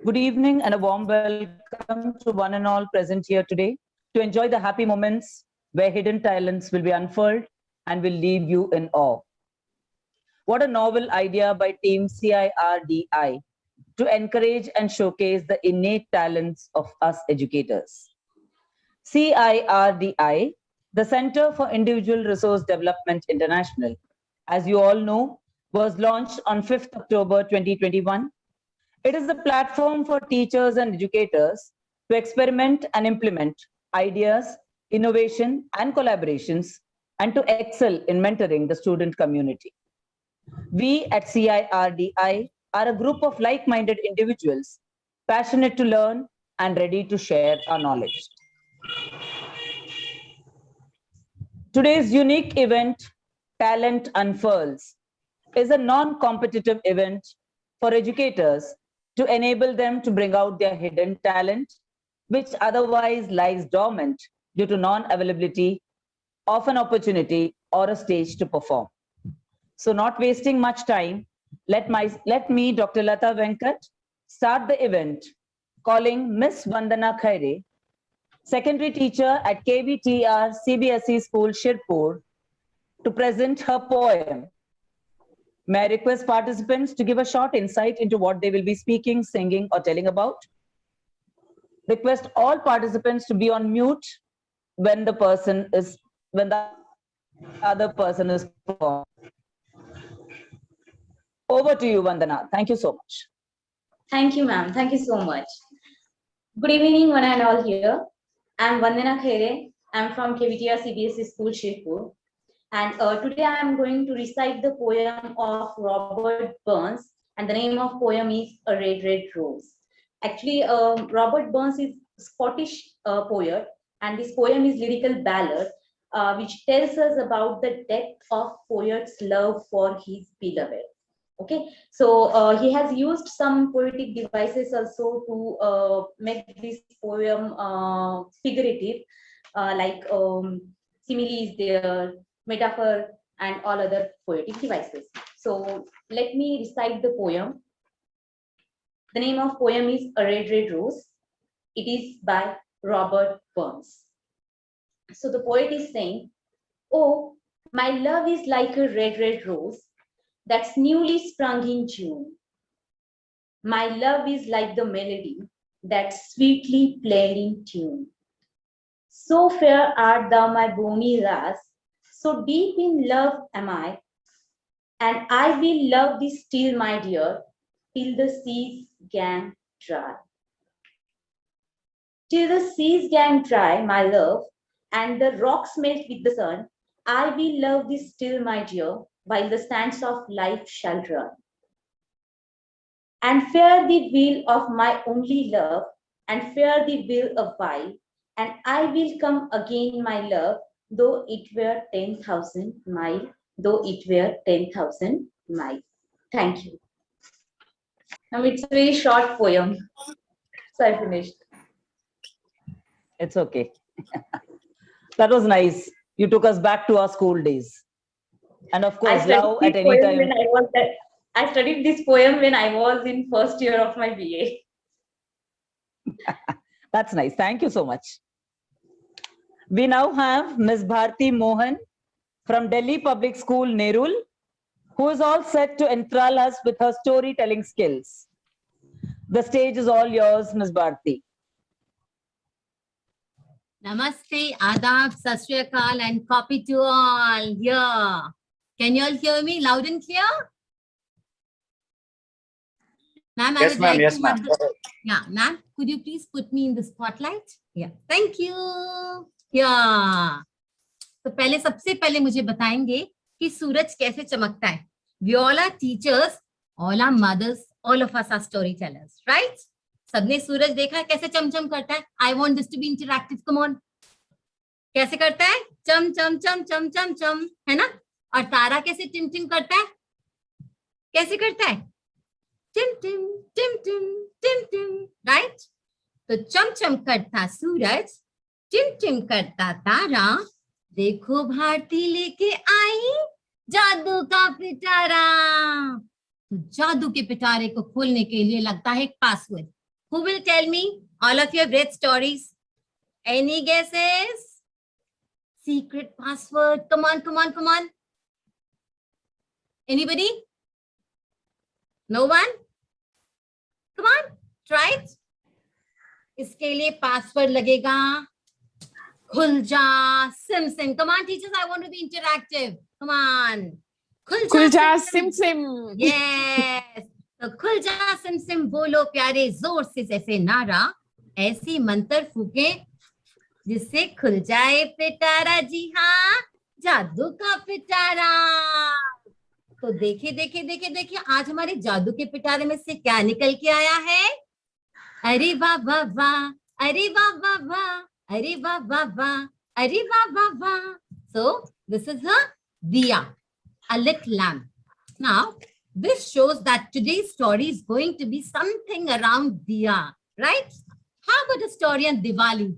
Good evening and a warm welcome to one and all present here today to enjoy the happy moments where hidden talents will be unfurled and will leave you in awe. What a novel idea by Team CIRDI to encourage and showcase the innate talents of us educators. CIRDI, the Center for Individual Resource Development International, as you all know, was launched on 5th October 2021. It is a platform for teachers and educators to experiment and implement ideas, innovation, and collaborations, and to excel in mentoring the student community. We at CIRDI are a group of like minded individuals passionate to learn and ready to share our knowledge. Today's unique event, Talent Unfurls, is a non competitive event for educators to enable them to bring out their hidden talent, which otherwise lies dormant due to non availability of an opportunity or a stage to perform. So, not wasting much time, let me, Dr. Lata Venkat, start the event calling Miss Vandana Khaire, secondary teacher at KVTR CBSE School Shirpur, to present her poem. May I request participants to give a short insight into what they will be speaking, singing, or telling about? Request all participants to be on mute when the other person is performing. Over to you, Vandana. Thank you so much. Thank you, ma'am. Thank you so much. Good evening, one and all here. I'm Vandana Khaire. I'm from KVTR CBSE School, Shirpur. And today I am going to recite the poem of Robert Burns. And the name of poem is A Red, Red Rose. Actually, Robert Burns is Scottish poet. And this poem is lyrical ballad, which tells us about the depth of poet's love for his beloved. Okay, so he has used some poetic devices also to make this poem figurative, like simile is there, metaphor, and all other poetic devices. So let me recite the poem. The name of poem is A Red, Red Rose. It is by Robert Burns. So the poet is saying, "Oh, my love is like a red, red rose that's newly sprung in June. My love is like the melody that's sweetly played in tune. So fair art thou, my bonny lass, so deep in love am I, and I will love thee still, my dear, till the seas gang dry. Till the seas gang dry, my love, and the rocks melt with the sun, I will love thee still, my dear, while the sands of life shall run. And fare the will of my only love, and fare the will of while, and I will come again, my love, though it were 10,000 miles, though it were 10,000 miles." Thank you. Now it's a very short poem, so I finished. It's okay. That was nice. You took us back to our school days. And of course, love at any time. I studied this poem when I was in first year of my BA. That's nice. Thank you so much. We now have Ms. Bharti Mohan from Delhi Public School, Nerul, who is all set to enthrall us with her storytelling skills. The stage is all yours, Ms. Bharti. Namaste, Adab, Sat Shri Akal, and copy to all. Yeah. Can you all hear me loud and clear? Ma'am, yes, ma'am. Yes, ma'am. Yeah, ma'am, could you please put me in the spotlight? Yeah, thank you. Yeah. तो पहले सबसे पहले मुझे बताएंगे कि सूरज कैसे चमकता है. We all are teachers, all are mothers, all of us are storytellers, right? सबने सूरज देखा है कैसे चमचम करता है. I want this to be interactive. Come on. कैसे करता है? चम चम चम चम चम चम, है ना? और तारा कैसे टिम टिम करता है? कैसे करता है? टिम टिम टिम टिम टिम टिम, राइट? तो चम चम करता सूरज, टिम टिम करता तारा. देखो भारती लेके आई जादू का पिटारा. तो जादू के पिटारे को खोलने के लिए लगता है एक password. Who will tell me? All of you have read stories. Any guesses? Secret password. Come on, come on, come on. Anybody? No one? Come on, try it. इसके लिए पासवर्ड लगेगा खुल जा SIM SIM. Come on, teachers, I want to be interactive. Come on. खुल जा SIM SIM. Yes. तो खुल जा सिम सिम बोलो प्यारे जोर से जैसे नारा, ऐसी मंत्र फूके जिससे खुल जाए पिटारा. जी हाँ, जादू का पिटारा. तो देखिए देखिए देखिए देखिए, आज हमारे जादू के पिटारे में से क्या निकल के आया है? अरे वाह वाह वाह, अरे वाह वाह वाह, अरे वाह वाह वाह, अरे वाह वाह वाह. So this is a diya, a lit lamp. Now this shows that today's story is going to be something around diya, right? How about a story on Diwali?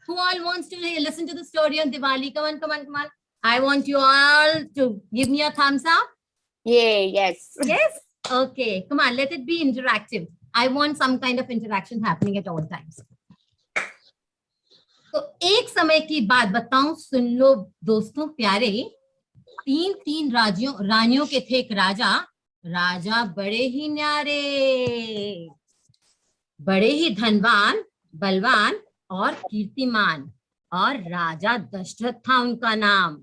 Who all wants to listen to the story on Diwali? Come on, come on, come on. I want you all to give me a thumbs up. Yeah, yes. Yes? Okay, come on, let it be interactive. I want some kind of interaction happening at all times. तो एक समय की बात बताऊं, सुन लो दोस्तों प्यारे. तीन रानियों के थे एक राजा. राजा बड़े ही न्यारे, बड़े ही धनवान, बलवान और कीर्तिमान, और राजा दशरथ था उनका नाम.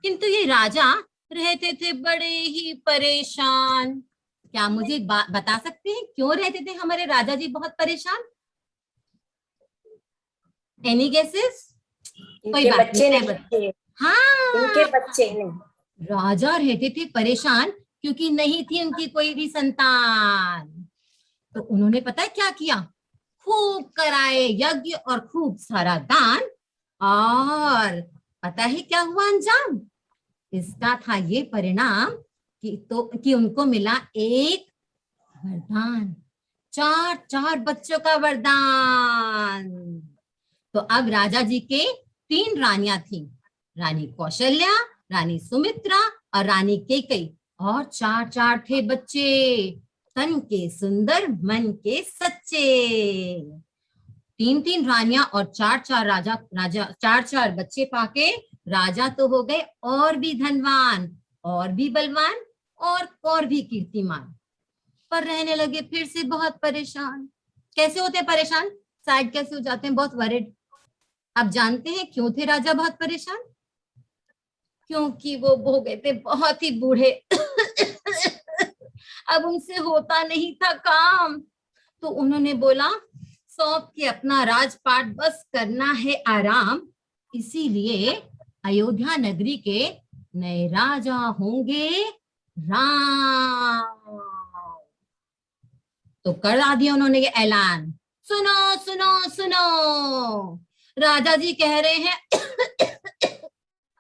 किंतु ये राजा रहते थे बड़े ही परेशान. क्या मुझे बता सकते हैं क्यों रहते थे हमारे राजा जी बहुत परेशान? Any guesses? कोई बात नहीं. हाँ, उनके बच्चे नहीं. राजा रहते थे परेशान क्योंकि नहीं थी उनकी कोई भी संतान. तो उन्होंने पता है क्या किया? खूब कराए यज्ञ और खूब सारा दान. और पता है क्या हुआ अंजाम? इसका था ये परिणाम कि उनको मिला एक वरदान, 4 बच्चों का वरदान. तो अब राजा जी के 3 रानियां थी, रानी कौशल्या, रानी सुमित्रा और रानी केकई. और 4 थे बच्चे, तन के सुंदर मन के सच्चे. 3 रानियां और 4 बच्चे पाके राजा तो हो गए और भी धनवान, और भी बलवान, और भी कीर्तिमान. पर रहने लगे फिर से बहुत परेशान. कैसे होते हैं परेशान? सैड कैसे हो जाते हैं? बहुत वरिड. अब जानते हैं क्यों थे राजा बहुत परेशान? क्योंकि वो हो गए थे बहुत ही बूढ़े. अब उनसे होता नहीं था काम. तो उन्होंने बोला सौंप के अपना राजपाट बस करना है आराम. इसीलिए अयोध्या नगरी के नए राजा होंगे राम. तो कर दिया उन्होंने ये ऐलान. सुनो सुनो सुनो, राजा जी कह रहे हैं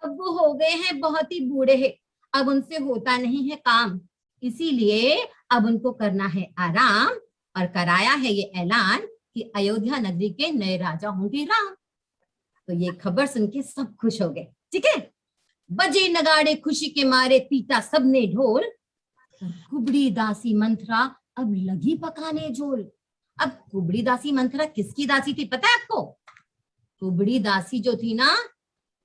अब वो हो गए हैं बहुत ही बूढ़े हैं, अब उनसे होता नहीं है काम. इसीलिए अब उनको करना है आराम, और कराया है ये ऐलान कि अयोध्या नगरी के नए राजा होंगे राम. तो ये खबर सुन के सब खुश हो गए. ठीक है, बजे नगाड़े खुशी के मारे, पीटा सबने ढोल. कुबड़ी दासी मंथरा अब लगी पकाने झोल. अब कुबड़ी दासी मंथरा किसकी दासी थी पता है आपको? कुबड़ी दासी जो थी ना,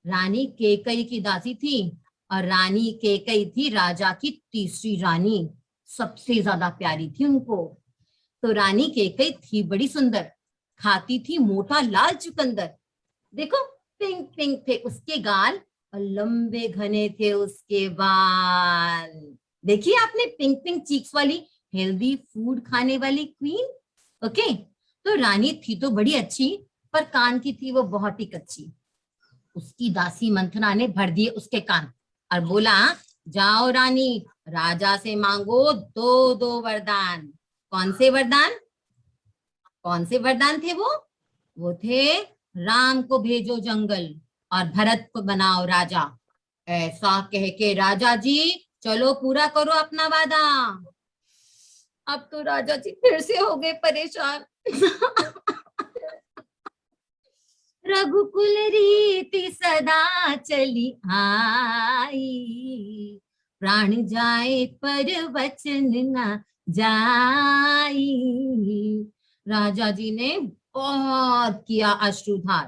रानी केकई की दासी थी. और रानी केकई थी राजा की तीसरी रानी, सबसे ज्यादा प्यारी थी उनको. तो रानी केकई थी बड़ी सुंदर, खाती थी मोटा लाल चुकंदर. देखो पिंक पिंक थे उसके गाल, और लंबे घने थे उसके बाल. देखिए आपने, पिंक पिंक चीक्स वाली हेल्दी फूड खाने वाली क्वीन. ओके, तो रानी थी तो बड़ी अच्छी, पर कान की थी वो बहुत ही कच्ची. उसकी दासी मंथरा ने भर दिए उसके कान और बोला जाओ रानी, राजा से मांगो 2 वरदान. कौन से वरदान? कौन से वरदान थे वो थे राम को भेजो जंगल और भरत को बनाओ राजा. ऐसा कह के राजा जी चलो पूरा करो अपना वादा. अब तो राजा जी फिर से हो गए परेशान. रघुकुल रीति सदा चली आई, प्राण जाए पर वचन न जाई. राजा जी ने बहुत किया अश्रुधार,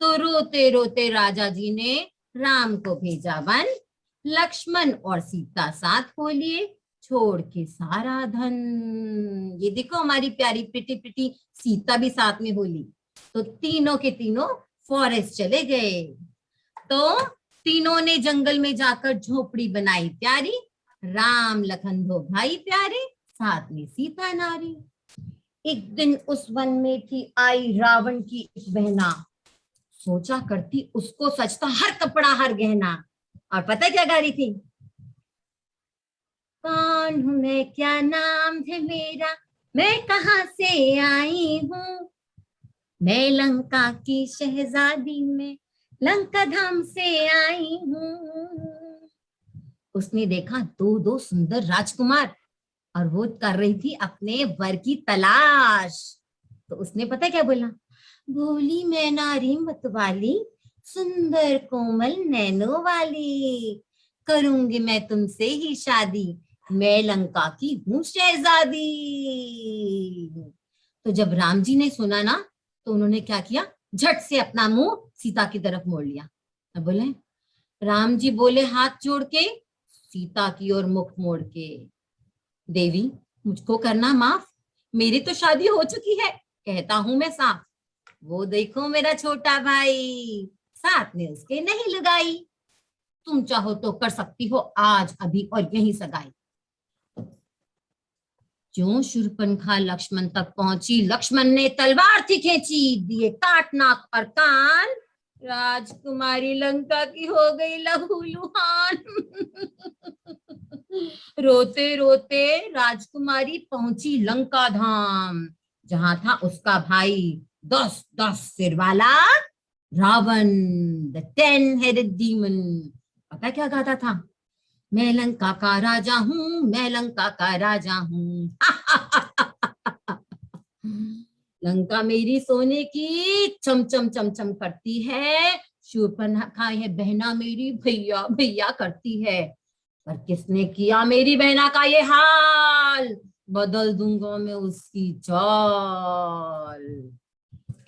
तो रोते रोते राजा जी ने राम को भेजा वन, लक्ष्मण और सीता साथ हो लिए, छोड़ के सारा धन। ये देखो हमारी प्यारी प्रीति प्रीति सीता भी साथ में हो ली। तो तीनों के तीनों फॉरेस्ट चले गए। तो तीनों ने जंगल में जाकर झोपड़ी बनाई प्यारी, राम लखन दो भाई प्यारे, साथ में सीता नारी। एक दिन उस वन में थी आई रावण की एक बहना, सोचा करती उसको सचता हर कपड़ा हर गहना। और पता क्या गा रही थी? कौन हूं मैं, क्या नाम है मेरा, मैं कहाँ से आई हूँ, मैं लंका की शहजादी, में लंका धाम से आई हूँ। उसने देखा दो दो सुंदर राजकुमार और वो कर रही थी अपने वर की तलाश। तो उसने पता क्या बोला? भोली मैं नारी मतवाली, सुंदर कोमल नैनो वाली, करूंगी मैं तुमसे ही शादी, मैं लंका की हूँ शहजादी। तो जब राम जी ने सुना ना, तो उन्होंने क्या किया, झट से अपना मुंह सीता की तरफ मोड़ लिया। अब बोले, राम जी बोले हाथ जोड़ के, सीता की ओर मुख मोड़ के, देवी मुझको करना माफ, मेरी तो शादी हो चुकी है, कहता हूं मैं साफ। वो देखो मेरा छोटा भाई, साथ में उसके नहीं लगाई, तुम चाहो तो कर सकती हो आज अभी और यहीं सगाई। जो शूर्पणखा लक्ष्मण तक पहुंची, लक्ष्मण ने तलवार थी खींची, दिए काट नाक और कान, राजकुमारी लंका की हो गई लहूलुहान। रोते रोते राजकुमारी पहुंची लंका धाम, जहां था उसका भाई 10 सिर वाला रावण, द 10-headed demon। पता क्या गाता था? मैं लंका का राजा हूँ, मैं लंका का राजा हूँ। लंका मेरी सोने की चम चम चम चम करती है, शूर्पणखा है बहना मेरी भैया भैया करती है, पर किसने किया मेरी बहना का ये हाल, बदल दूंगा मैं उसकी चाल।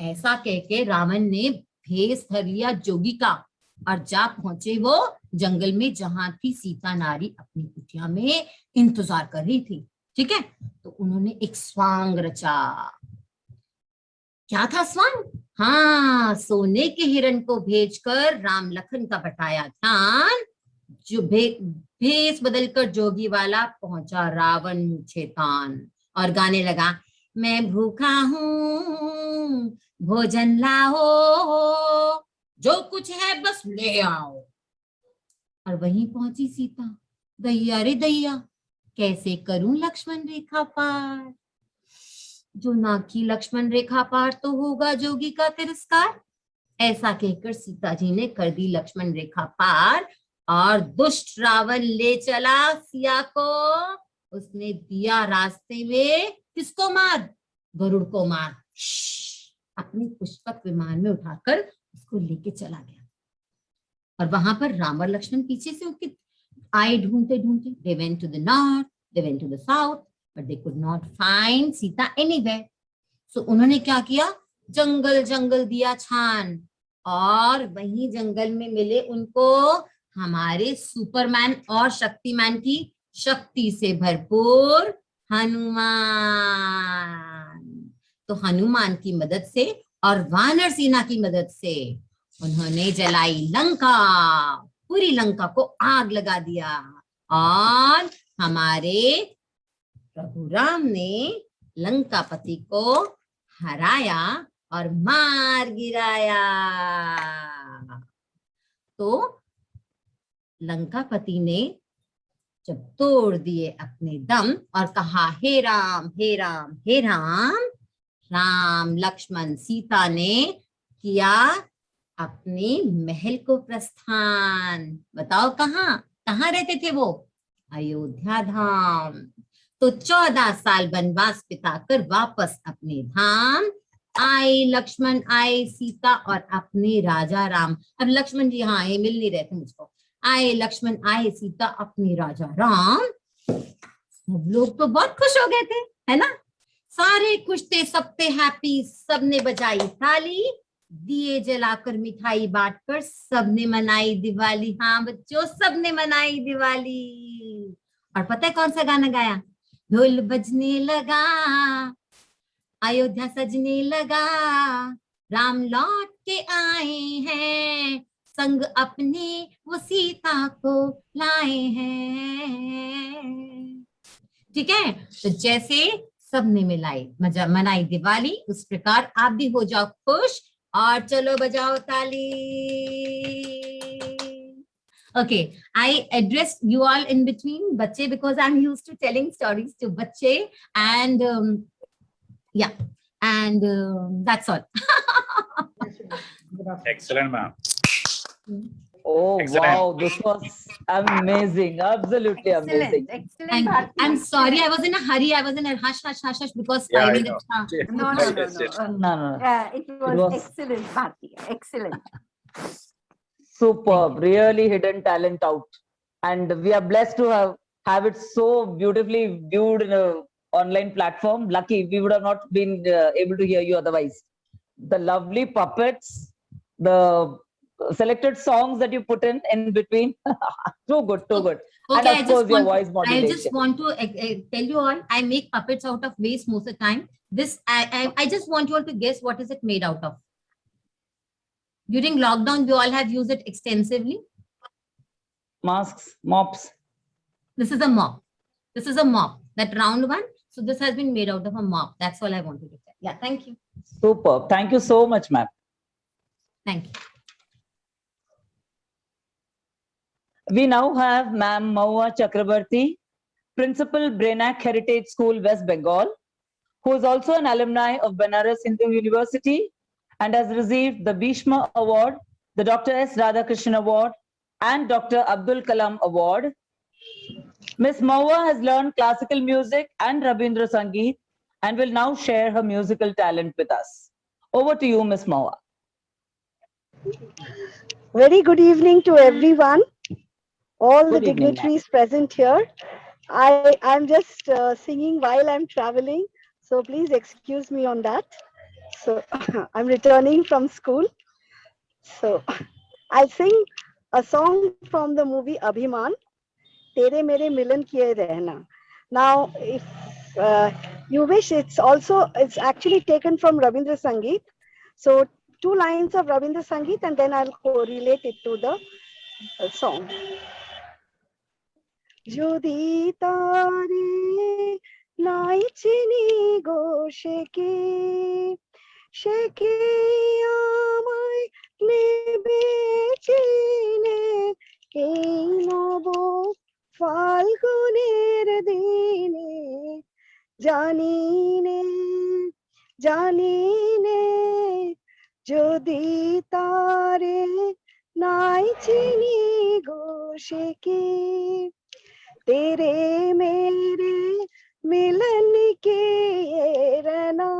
ऐसा कह के रावण ने भेष धर लिया जोगी का और जा पहुंचे वो जंगल में, जहां थी सीता नारी अपनी कुटिया में इंतजार कर रही थी। ठीक है, तो उन्होंने एक स्वांग रचा। क्या था स्वांग? हाँ, सोने के हिरण को भेजकर राम लखन का बटाया ध्यान, जो भेष बदलकर जोगी वाला पहुंचा रावण मुझे तान, और गाने लगा, मैं भूखा हूँ भोजन लाओ, जो कुछ है बस ले आओ। और वहीं पहुंची सीता, दैया रे दैया, कैसे करूं लक्ष्मण रेखा पार, जो ना की लक्ष्मण रेखा पार तो होगा जोगी का तिरस्कार। ऐसा कहकर सीता जी ने कर दी लक्ष्मण रेखा पार, और दुष्ट रावण ले चला सिया को, उसने दिया रास्ते में किसको मार? गरुड़ को मार। अपनी पुष्पक विमान में उठाकर उसको लेके चला गया। और वहां पर राम और लक्ष्मण पीछे से उसके आए ढूंढते ढूंढते, they went to the north, they went to the south, but they could not find Sita anywhere. So उन्होंने क्या किया, जंगल जंगल दिया छान, और वहीं जंगल में मिले उनको हमारे सुपरमैन और शक्तिमान की शक्ति से भरपूर हनुमान। तो हनुमान की मदद से और वानर सेना की मदद से उन्होंने जलाई लंका, पूरी लंका को आग लगा दिया, और हमारे प्रभु राम ने लंकापति को हराया और मार गिराया। तो लंकापति ने जब तोड़ दिए अपने दम और कहा, हे राम हे राम हे राम, राम लक्ष्मण सीता ने किया अपने महल को प्रस्थान। बताओ कहाँ कहाँ रहते थे वो? अयोध्या धाम। तो 14 साल वनवास बिताकर वापस अपने धाम आए लक्ष्मण, आए सीता और अपने राजा राम। अब लक्ष्मण जी हाँ आए, मिल नहीं रहे थे मुझको। आए लक्ष्मण, आए सीता, अपने राजा राम। सब लोग तो बहुत खुश हो गए थे, है ना। सारे खुश थे, सब थे हैप्पी, सबने बजाई ताली, दिए जलाकर मिठाई बांटकर सबने मनाई दिवाली। हाँ बच्चों, सबने मनाई दिवाली। और पता है कौन सा गाना गाया? ढोल बजने लगा, अयोध्या सजने लगा, राम लौट के आए हैं, संग अपने वो सीता को लाए हैं। ठीक है, तो जैसे सबने मिलाई मजा मनाई दिवाली, उस प्रकार आप भी हो जाओ खुश और चलो बजाओ ताली। Okay, I addressed you all in between बच्चे because I'm used to telling stories to बच्चे and yeah, and that's all. Excellent, ma'am. Oh, Excellent. wow. This was amazing. Absolutely amazing. Excellent, Thank you. Bharti, I'm sorry, I excellent. was in a hurry. I was in a hush because Yeah, I 5 know. minutes था. No, Yes, yes, yes. No, no, no. It was was- excellent, Bharti. Excellent. Superb. Really hidden talent out. And we are blessed to have it so beautifully viewed in a online platform. Lucky, we would have not been able to hear you otherwise. The lovely puppets, the selected songs that you put in between. Too good, too good. And Okay, of course, your voice I modulation. just want to tell you all, I make puppets out of waste most of the time. This, I just want you all to guess what is it made out of. During lockdown, we all have used it extensively. Masks, mops. This is a mop. This is a mop, that round one. So this has been made out of a mop. That's all I wanted to say. Yeah, thank you. Superb. Thank you so much, ma'am. Thank you. We now have Ma'am Mahua Chakrabarti, Principal Brenak Heritage School, West Bengal, who is also an alumni of Banaras Hindu University and has received the Bhishma Award, the Dr. S. Radhakrishnan Award, and Dr. Abdul Kalam Award. Ms. Mahua has learned classical music and Rabindra Sangeet and will now share her musical talent with us. Over to you, Ms. Mahua. Very good evening to everyone, all Good the evening, ma'am. dignitaries present here. I'm just singing while I'm traveling, so please excuse me on that. So I'm returning from school. So I'll sing a song from the movie Abhiman, Tere Mere Milan Kiye Rehna. Now, if you wish, it's actually taken from Rabindra Sangeet. So 2 lines of Rabindra Sangeet and then I'll correlate it to the song. Jodi tare nai chini go sheke sheke amai nebe chine ei nobo falguner dine janine jodi tare nai chini go sheke तेरे मेरे मिलन के रना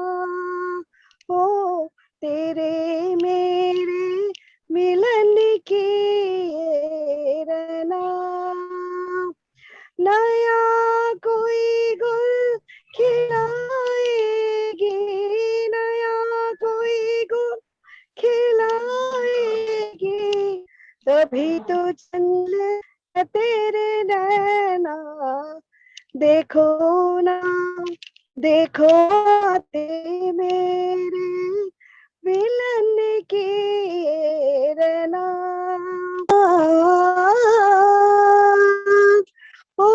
हो तेरे मेरे मिलन के रना नया कोई गुल खिलाएगी नया कोई गुल खिलाएगी तभी तो चंद तेरे नैना देखो ना देखो आते मेरे मिलन के रना ओ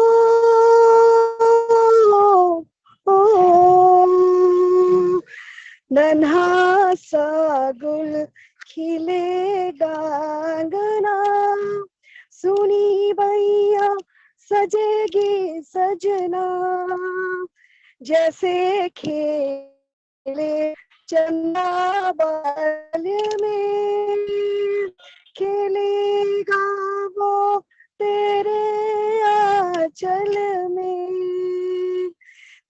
नन्हा सा गुल खिलेगा अंगना सुनी भैया सजेगी सजना जैसे खेले चंदा बाल्य में खेलेगा वो तेरे आंचल में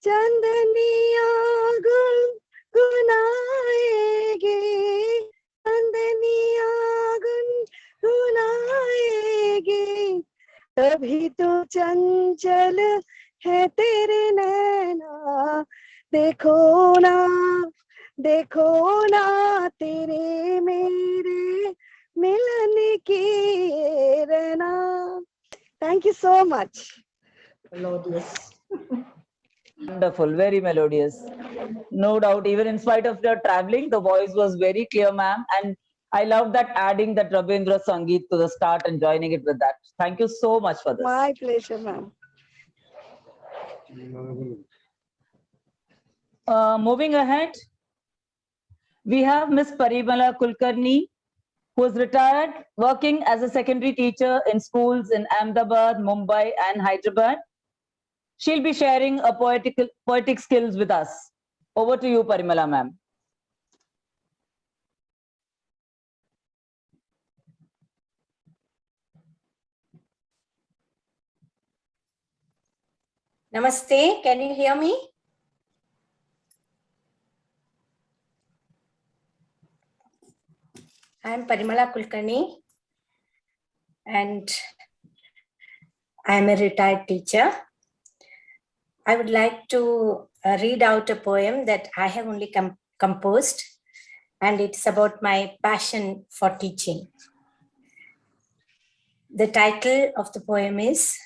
चंदनिया गुनगुनाएगी चंदनिया गुनगुनाएगी तभी तो चंचल है तेरे नैना देखो ना तेरे मेरे मिलने की ये रहना. Thank you so much. Melodious. Wonderful, very melodious. No doubt, even in spite of your traveling, the voice was very clear, ma'am. And I love that adding that Rabindra Sangeet to the start and joining it with that. Thank you so much for this. My pleasure, ma'am. Moving ahead, we have Miss Parimala Kulkarni, who is retired, working as a secondary teacher in schools in Ahmedabad, Mumbai, and Hyderabad. She'll be sharing a poetic skills with us. Over to you, Parimala, ma'am. Namaste, can you hear me? I am Parimala Kulkarni and I am a retired teacher. I would like to read out a poem that I have only composed, and it's about my passion for teaching. The title of the poem is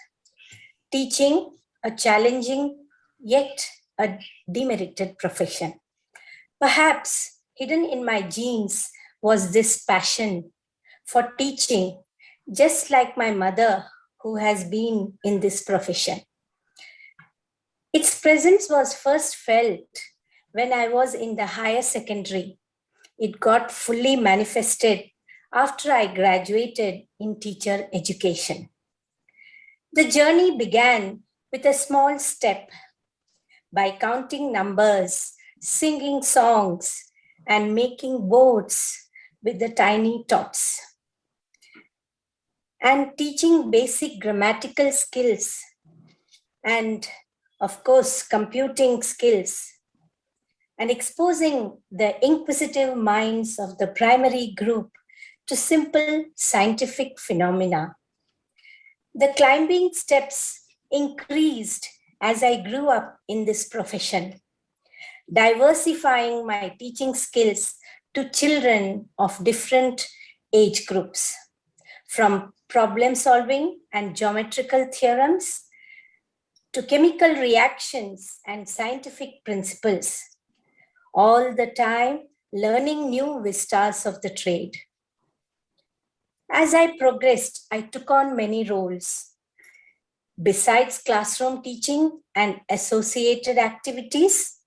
Teaching, a Challenging Yet a Demerited Profession. Perhaps hidden in my genes was this passion for teaching, just like my mother, who has been in this profession. Its presence was first felt when I was in the higher secondary. It got fully manifested after I graduated in teacher education. The journey began with a small step by counting numbers, singing songs, and making boards with the tiny tots, and teaching basic grammatical skills and, of course, computing skills, and exposing the inquisitive minds of the primary group to simple scientific phenomena. The climbing steps increased as I grew up in this profession, diversifying my teaching skills to children of different age groups, from problem solving and geometrical theorems to chemical reactions and scientific principles, all the time learning new vistas of the trade. As I progressed, I took on many roles. Besides classroom teaching and associated activities,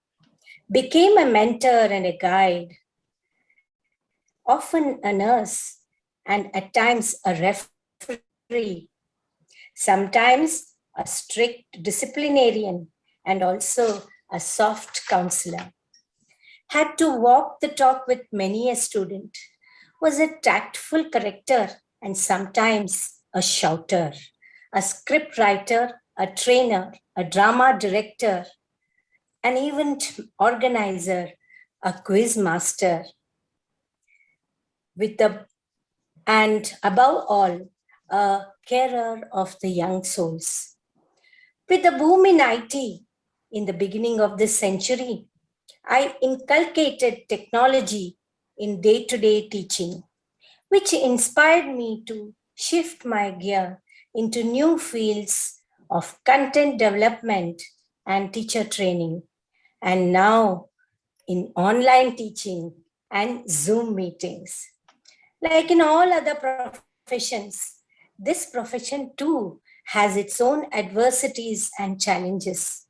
became a mentor and a guide, often a nurse, and at times a referee, sometimes a strict disciplinarian, and also a soft counselor. Had to walk the talk with many a student, was a tactful corrector and sometimes a shouter, a script writer, a trainer, a drama director, an event organizer, a quiz master, and above all, a carer of the young souls. With the boom in IT in the beginning of this century, I inculcated technology in day-to-day teaching, which inspired me to shift my gear into new fields of content development and teacher training, and now in online teaching and Zoom meetings. Like in all other professions, this profession too has its own adversities and challenges.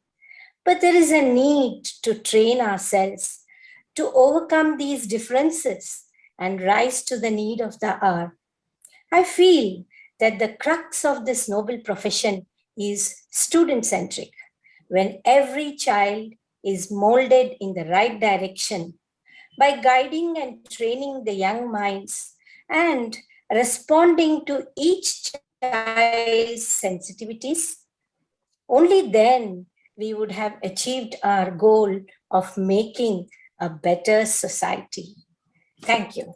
But there is a need to train ourselves to overcome these differences and rise to the need of the hour. I feel that the crux of this noble profession is student-centric, when every child is molded in the right direction by guiding and training the young minds and responding to each child's sensitivities. Only then we would have achieved our goal of making a better society. Thank you.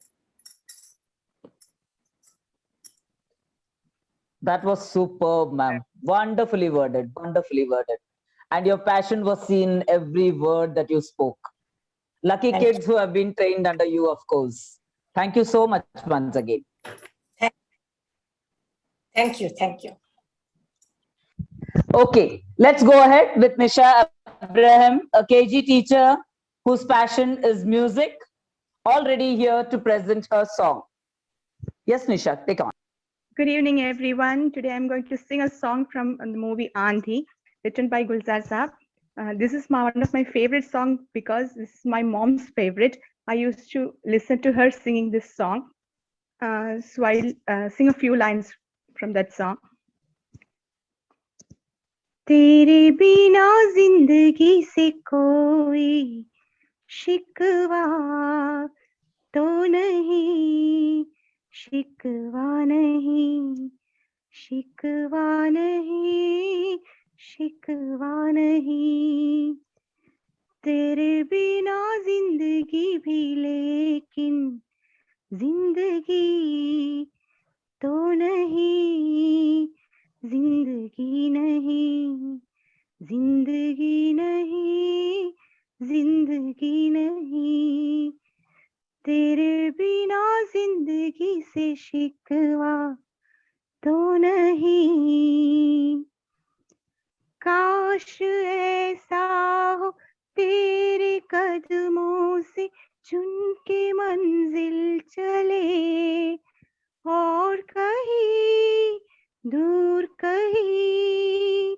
That was superb, ma'am. Wonderfully worded, wonderfully worded. and your passion was seen in every word that you spoke. Lucky Thank kids who have been trained under you, of course. Thank you so much once again. Thank you. Thank you. Okay, let's go ahead with Nisha Abraham, a KG teacher whose passion is music, already here to present her song. Yes, Nisha, take on. Good evening, everyone. Today I'm going to sing a song from the movie Andhi, written by Gulzar Saab. This is one of my favorite songs because this is my mom's favorite. I used to listen to her singing this song. So I'll sing a few lines from that song. तेरे बिना जिंदगी से कोई शिकवा तो नहीं, शिकवा नहीं, शिकवा नहीं, शिकवा नहीं, तेरे बिना जिंदगी भी लेकिन जिंदगी तो नहीं, जिंदगी नहीं, जिंदगी नहीं, जिंदगी नहीं, तेरे बिना जिंदगी से शिकवा तो नहीं, काश ऐसा हो तेरे कदमों से चुन के मंजिल चले, और कहीं दूर कहीं,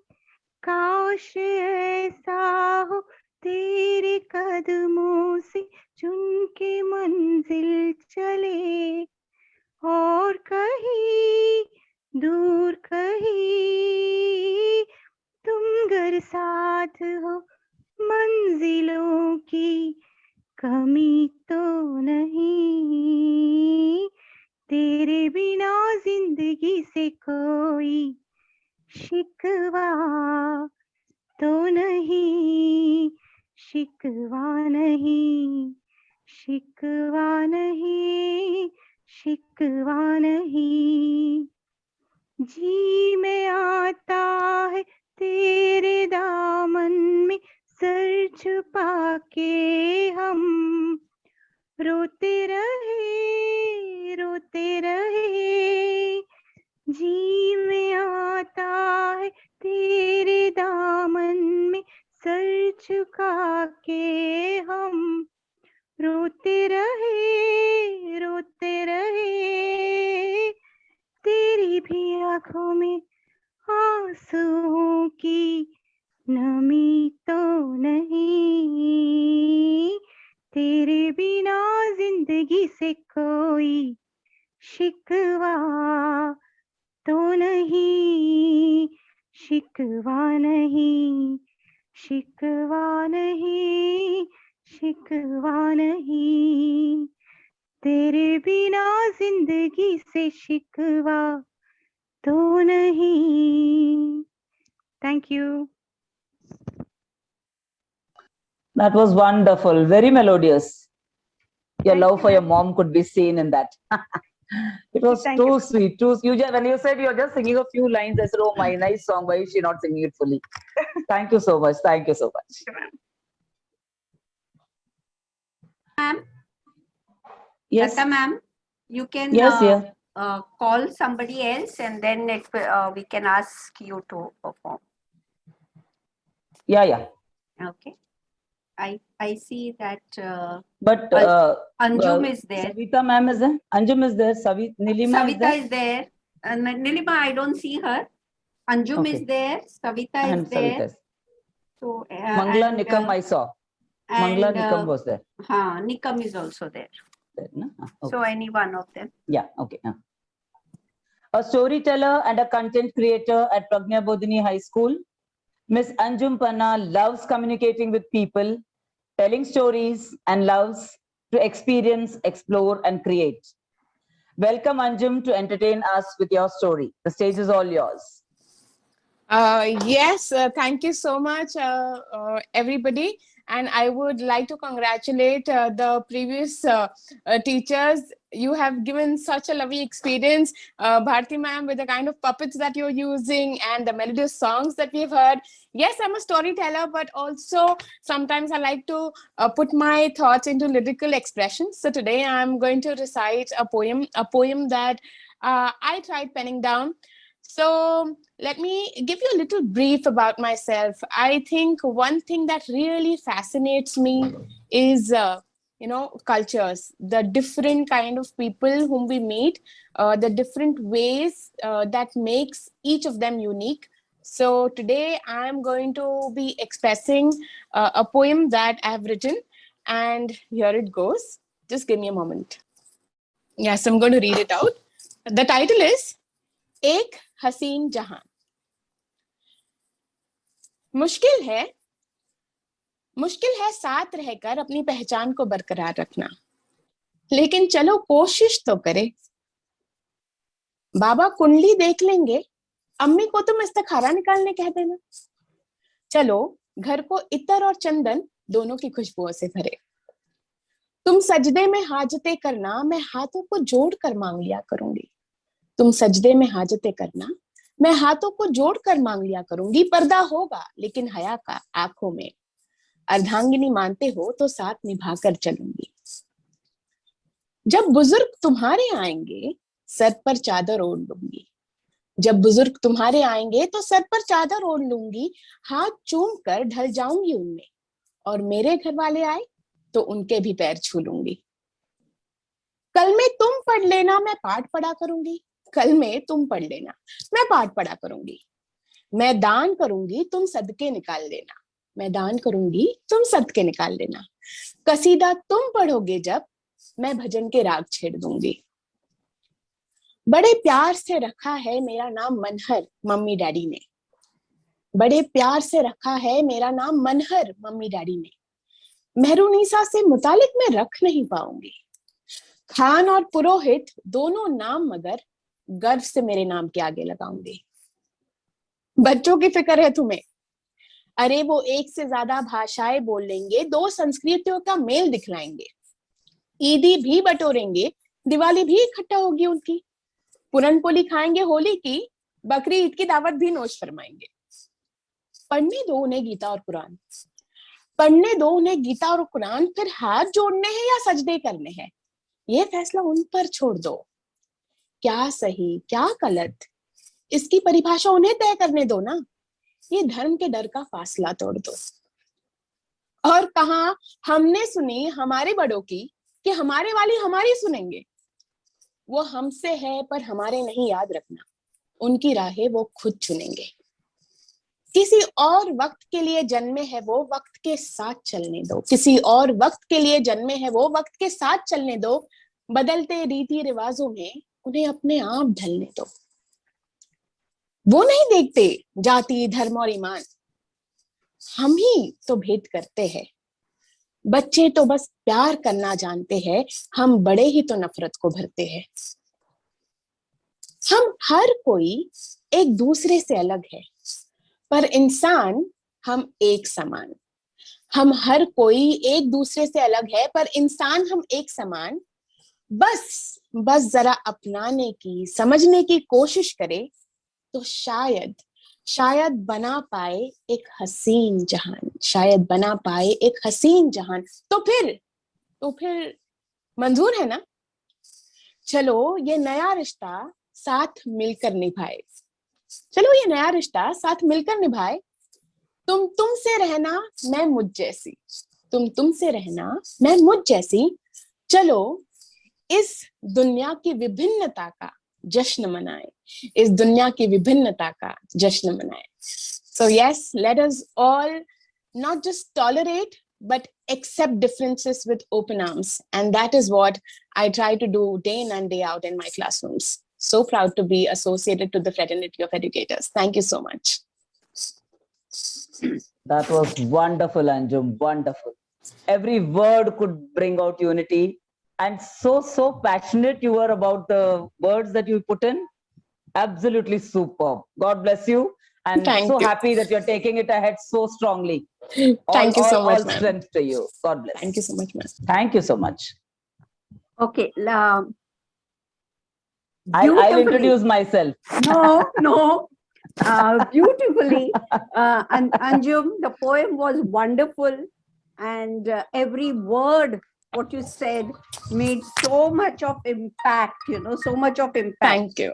काश ऐसा हो तेरे कदमों से चुन के मंजिल चले, और कहीं दूर कहीं, तुम घर साथ हो मंजिलों की कमी तो नहीं, तेरे बिना जिंदगी से कोई शिकवा तो नहीं, शिकवा नहीं, शिकवा नहीं, शिकवा नहीं, जी में आता है तेरे दामन में सर छुपा के हम, रोते रहे, रोते रहे, जी में आता है तेरे दामन में सर झुका के हम, रोते रहे, रोते रहे, तेरी भी आंखों में आंसुओं की नमी तो नहीं, तेरे बिना जिंदगी से कोई शिकवा तो नहीं, शिकवा नहीं, शिकवा नहीं, शिकवा नहीं, तेरे बिना जिंदगी से शिकवा तो नहीं. Thank you. That was wonderful, very melodious. Your Thank love you, for your ma'am. mom could be seen in that. It was Thank too you. sweet, too. When you said you're just singing a few lines, I said, "Oh my, nice song. Why is she not singing it fully?" Thank you so much. Thank you so much. Ma'am, Yes. Lata ma'am, you can Yes, yeah. call somebody else and then we can ask you to perform. Yeah, yeah. Okay. I see that But Anjum is there. Savita ma'am is there. Anjum is there. Nilima is Savita there. is there. Nilima, I don't see her. Anjum is Okay. there. Savita And is there. Savita is. So Mangla Nikam I saw. Mangla Nikam was there. Nikam is also there. There, no? Okay. So any one of them. Yeah, okay. A storyteller and a content creator at Pragya Bodhini High School, Miss Anjum Panna loves communicating with people, telling stories, and loves to experience, explore, and create. Welcome, Anjum, to entertain us with your story. The stage is all yours. Yes, thank you so much, everybody. And I would like to congratulate the previous teachers. You have given such a lovely experience, Bharti ma'am, with the kind of puppets that you're using and the melodious songs that we've heard. Yes, I'm a storyteller, but also sometimes I like to put my thoughts into lyrical expressions. So today I'm going to recite a poem that I tried penning down. So let me give you a little brief about myself. I think one thing that really fascinates me is, cultures, the different kind of people whom we meet, the different ways that makes each of them unique. So today I'm going to be expressing a poem that I have written, and here it goes. Just give me a moment. Yes, I'm going to read it out. The title is एक हसीन जहां। मुश्किल है साथ रहकर अपनी पहचान को बरकरार रखना, लेकिन चलो कोशिश तो करे। बाबा कुंडली देख लेंगे, अम्मी को तुम इस्तिखारा निकालने कह देना। चलो घर को इत्र और चंदन दोनों की खुशबुओं से भरे। तुम सजदे में हाजतें करना, मैं हाथों को जोड़ कर मांग लिया करूंगी। तुम सजदे में हाजतें करना, मैं हाथों को जोड़कर मांग लिया करूंगी। पर्दा होगा लेकिन हया का आंखों में, अर्धांगिनी मानते हो तो साथ निभाकर चलूंगी। जब बुजुर्ग तुम्हारे आएंगे सर पर चादर ओढ़ लूंगी। जब बुजुर्ग तुम्हारे आएंगे तो सर पर चादर ओढ़ लूंगी, हाथ चूम कर ढल जाऊंगी उनमें, और मेरे घर वाले आए तो उनके भी पैर छू लूंगी। कल में तुम पढ़ लेना, मैं पाठ पढ़ा करूंगी। कल में तुम पढ़ लेना, मैं पाठ पढ़ा करूंगी। मैं दान करूंगी, तुम सदके निकाल लेना। मैं दान करूंगी, तुम सदके निकाल लेना। कसीदा तुम पढ़ोगे जब, मैं भजन के राग छेड़ दूंगी। बड़े प्यार से रखा है मेरा नाम मनहर मम्मी डैडी ने। बड़े प्यार से रखा है मेरा नाम मनहर मम्मी डैडी ने। मेहरुनिसा से मुतालिक मैं रख नहीं पाऊंगी। खान और पुरोहित दोनों नाम मगर गर्व से मेरे नाम के आगे लगाऊंगी। बच्चों की फिक्र है तुम्हें, अरे वो एक से ज्यादा भाषाएं बोल लेंगे, दो संस्कृतियों का मेल दिखलाएंगे। ईदी भी बटोरेंगे, दिवाली भी इकट्ठा होगी उनकी। पुरनपोली खाएंगे होली की, बकरी ईद की दावत भी नोश फरमाएंगे। पढ़ने दो उन्हें गीता और कुरान, पढ़ने दो उन्हें गीता और कुरान। फिर हाथ जोड़ने हैं या सजदे करने हैं, ये फैसला उन पर छोड़ दो। क्या सही क्या गलत, इसकी परिभाषा उन्हें तय करने दो ना। ये धर्म के डर का फासला तोड़ दो। और कहा हमने सुनी हमारे बड़ों की कि हमारे वाली हमारी सुनेंगे। वो हमसे है पर हमारे नहीं, याद रखना उनकी राहें वो खुद चुनेंगे। किसी और वक्त के लिए जन्मे है वो, वक्त के साथ चलने दो। किसी और वक्त के लिए जन्मे है वो, वक्त के साथ चलने दो। बदलते रीति रिवाजों में उन्हें अपने आप ढलने दो। वो नहीं देखते जाति धर्म और ईमान, हम ही तो भेद करते हैं। बच्चे तो बस प्यार करना जानते हैं, हम बड़े ही तो नफरत को भरते हैं। हम हर कोई एक दूसरे से अलग है, पर इंसान हम एक समान। हम हर कोई एक दूसरे से अलग है, पर इंसान हम एक समान। बस जरा अपनाने की समझने की कोशिश करे तो शायद बना पाए एक हसीन जहान। शायद बना पाए एक हसीन जहान। तो फिर मंजूर है ना। चलो ये नया रिश्ता साथ मिलकर निभाए। चलो ये नया रिश्ता साथ मिलकर निभाए। तुम तुमसे रहना मैं मुझ जैसी, तुम तुमसे रहना मैं मुझ जैसी। चलो इस दुनिया की विभिन्नता का जश्न मनाए, इस दुनिया की विभिन्नता का जश्न मनाए। So yes, let us all not just tolerate but accept differences with open arms, and that is what I try to do day in and day out in my classrooms. So proud to be associated to the fraternity of educators. Thank you so much. That was wonderful, Anjum, wonderful. Every word could bring out unity. And so passionate you were about the words that you put in. Absolutely superb. God bless you. And Thank so you. happy that you're taking it ahead so strongly. Thank you so much, All ma'am. strength to you. God bless. Thank you so much, ma'am. Thank you so much. Okay. I'll Beautifully. introduce myself. No. Beautifully. And Anjum, the poem was wonderful. And every word, what you said, made so much of impact, so much of impact. Thank you.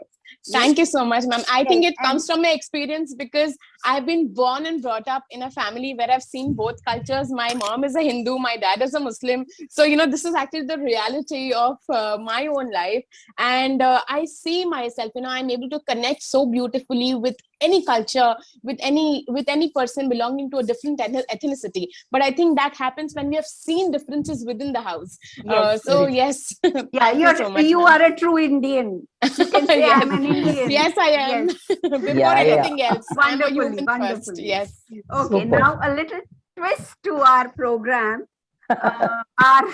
Thank you so much, ma'am. I think Yes, it comes from my experience because I've been born and brought up in a family where I've seen both cultures. My mom is a Hindu, my dad is a Muslim. So, this is actually the reality of my own life. And I see myself, I'm able to connect so beautifully with any culture, with any person belonging to a different ethnicity. But I think that happens when we have seen differences within the house. Yes. Yes. Yeah, Thank you so much, you ma'am. are a true Indian. You can say Yes. I'm an Indian. Yes, I am. Yes. Before Yeah, anything else, I'm a Wonderfully, human first. wonderfully. Yes. Okay, Super. now a little twist to our program. Our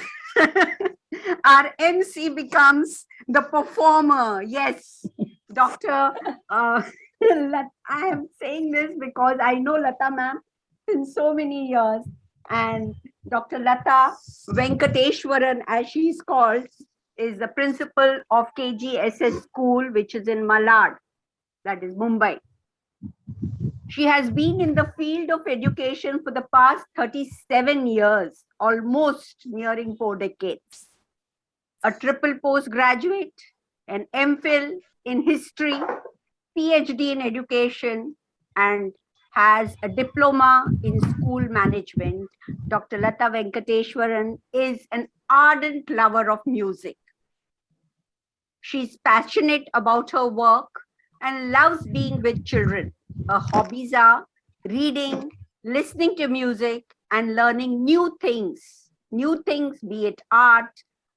our MC becomes the performer. Yes, Dr. I am saying this because I know Lata ma'am in so many years, and Dr. Lata Venkateshwaran, as she is called, is the principal of KGSS school, which is in Malad, that is Mumbai. She has been in the field of education for the past 37 years, almost nearing 4 decades. A triple postgraduate, an MPhil in history, PhD in education, and has a diploma in school management. Dr. Lata Venkateshwaran is an ardent lover of music. She's passionate about her work and loves being with children. Her hobbies are reading, listening to music, and learning new things. New things, be it art,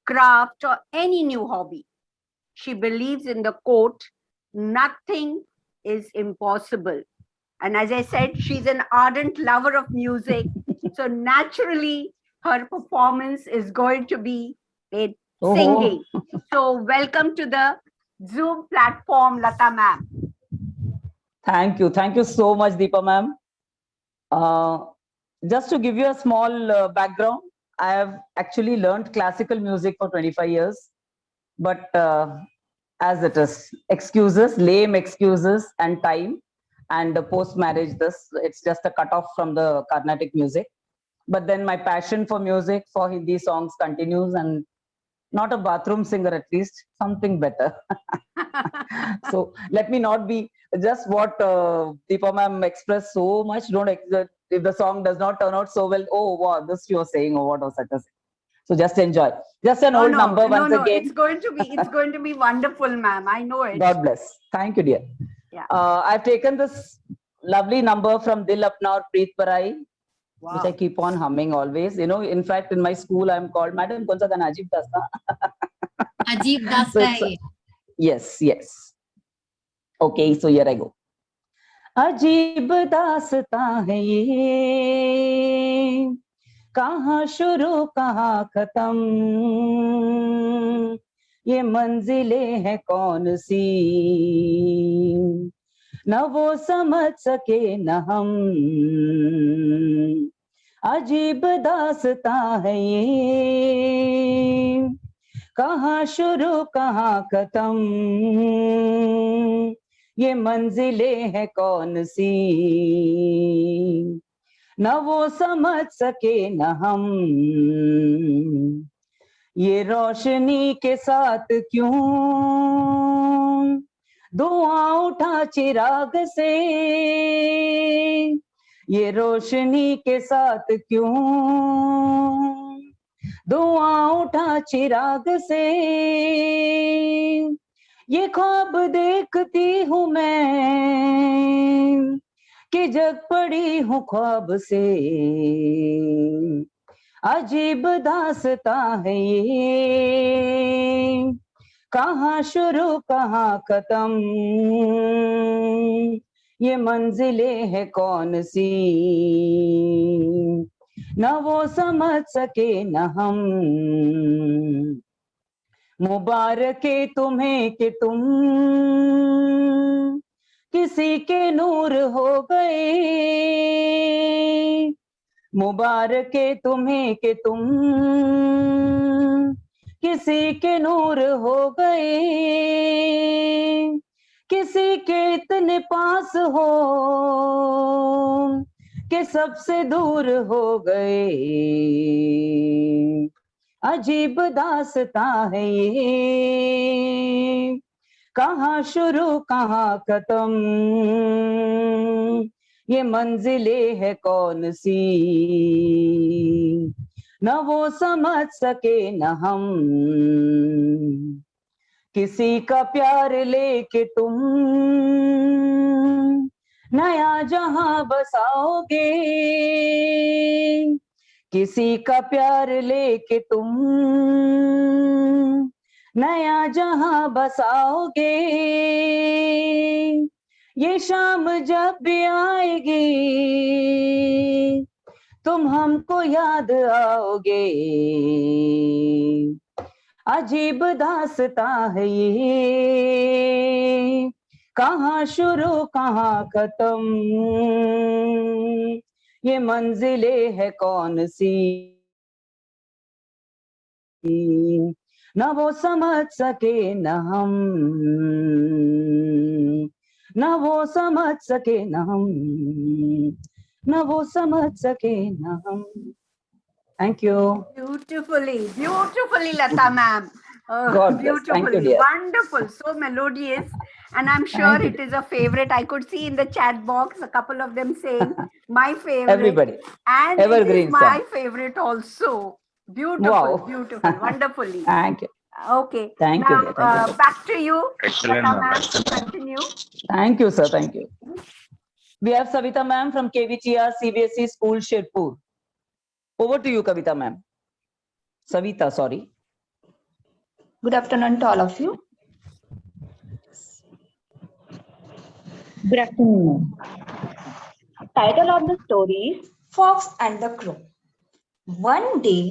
craft, or any new hobby. She believes in the quote, nothing is impossible. And as I said, she's an ardent lover of music. So naturally, her performance is going to be singing. So welcome to the Zoom platform, Lata ma'am. Thank you. Thank you so much, Deepa ma'am. Just to give you a small background, I have actually learned classical music for 25 years. But as it is, lame excuses and time, and post-marriage, it's just a cutoff from the Carnatic music. But then my passion for music, for Hindi songs continues, and not a bathroom singer, at least something better. So let me not be just what Deepa ma'am expressed so much. Don't if the song does not turn out so well, oh wow, this you're saying, or what was that? So just enjoy. Just an old number once again. It's going to be wonderful, ma'am. I know it. God bless. Thank you, dear. Yeah. I've taken this lovely number from Dil Apna Aur Preet Parai, which I keep on humming always. In fact, in my school, I'm called Madam Konsa Gana Ajib Dasta. Ajib Dasta. Yes. Okay, so here I go. अजीब दास्तां है ये, कहाँ शुरू कहाँ खत्म, ये मंजिलें हैं कौन सी, न वो समझ सके न हम, अजीब दास्तां है ये, कहाँ शुरू कहाँ खत्म, ये मंजिलें हैं कौन सी, न वो समझ सके न हम, ये रोशनी के साथ क्यों धुआं उठा चिराग से, ये रोशनी के साथ क्यों धुआं उठा चिराग से, ये ख्वाब देखती हूँ मैं कि जग पड़ी हूँ ख्वाब से, अजीब दास्तां है ये, कहाँ शुरू कहाँ खत्म, ये मंजिलें है कौन सी, न वो समझ सके न हम, मुबारक तुम्हें कि तुम किसी के नूर हो गए, मुबारक तुम्हें कि तुम किसी के नूर हो गए, किसी के इतने पास हो कि सबसे दूर हो गए। अजीब दास्तां है ये, कहाँ शुरू कहाँ खत्म, ये मंजिलें है कौन सी, न वो समझ सके न हम। किसी का प्यार लेके तुम नया जहां बसाओगे, किसी का प्यार लेके तुम नया जहां बसाओगे। ये शाम जब भी आएगी तुम हमको याद आओगे। अजीब दास्तां है ये, कहाँ शुरू कहाँ खत्म, ये मंजिलें है कौन सी, न वो समझ सके न हम, न वो समझ सके न हम, न वो समझ सके न हम। Thank you. Beautifully, beautifully, Lata ma'am. God bless. Thank you, Beautifully, dear. wonderful, so melodious, and I'm sure Thank it is a favorite. I could see in the chat box a couple of them saying my favorite, Everybody. and it Evergreen is my song. favorite also. Beautiful, Wow. beautiful, wonderfully. Thank you. Okay, Thank now you, dear. Thank you. back to you, Excellent, Lata ma'am. ma'am, to continue. Thank you, sir. Thank you. We have Savita ma'am from KVTR CBSE School, Shirpur. Over to you, Kavita ma'am. Savita, sorry. Good afternoon to all of you. Good afternoon. Title of the story is Fox and the Crow. One day,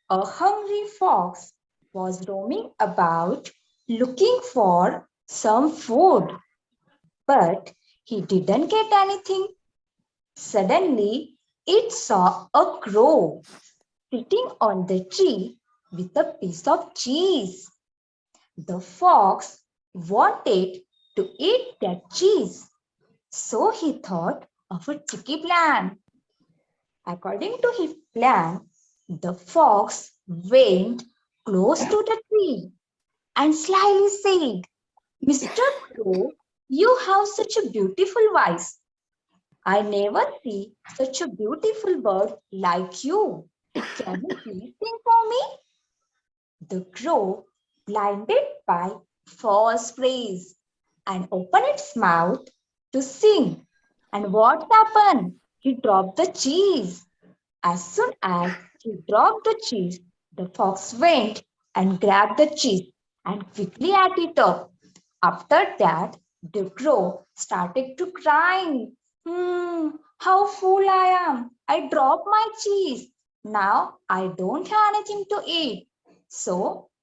a hungry fox was roaming about looking for some food, but he didn't get anything. Suddenly, it saw a crow sitting on the tree with a piece of cheese. The fox wanted to eat that cheese, so he thought of a tricky plan. According to his plan, the fox went close to the tree and slyly said, "Mr. Crow, you have such a beautiful voice. I never see such a beautiful bird like you. Can you please sing for me?" The crow, blinded by false praise, and opened its mouth to sing. And what happened? He dropped the cheese. As soon as he dropped the cheese, the fox went and grabbed the cheese and quickly ate it up. After that, the crow started to cry. How fool I am. I dropped my cheese. Now I don't have anything to eat. So,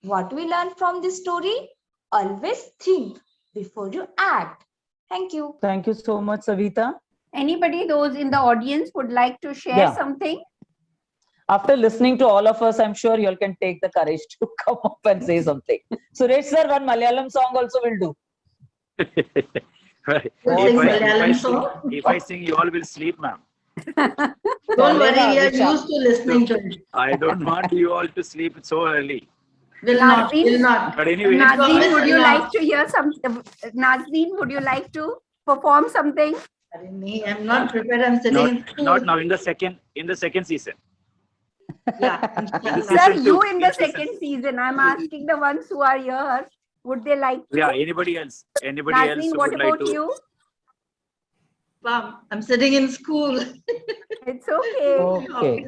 what we learn from this story? Always think before you act. Thank you. Thank you so much, Savita. Anybody, those in the audience would like to share Yeah. something? After listening to all of us, I'm sure you all can take the courage to come up and say something. Suresh sir, one Malayalam song also will do. If I sing, you all will sleep, ma'am. Don't worry, we are used to listening to it. I don't want you all to sleep so early. Will not, will not. But anyway, Nazreen, would you Yeah. like to hear some? Nazreen, would you like to perform something? Me, I'm not prepared. I'm sitting in school. not now. In the second season. Yeah. This Sir, season you two, in the in season. second season. I'm asking the ones who are here. Would they like to? Yeah. Anybody else? Anybody else Nazreen, who what would about like to? you? Mom, I'm sitting in school. It's okay. Okay.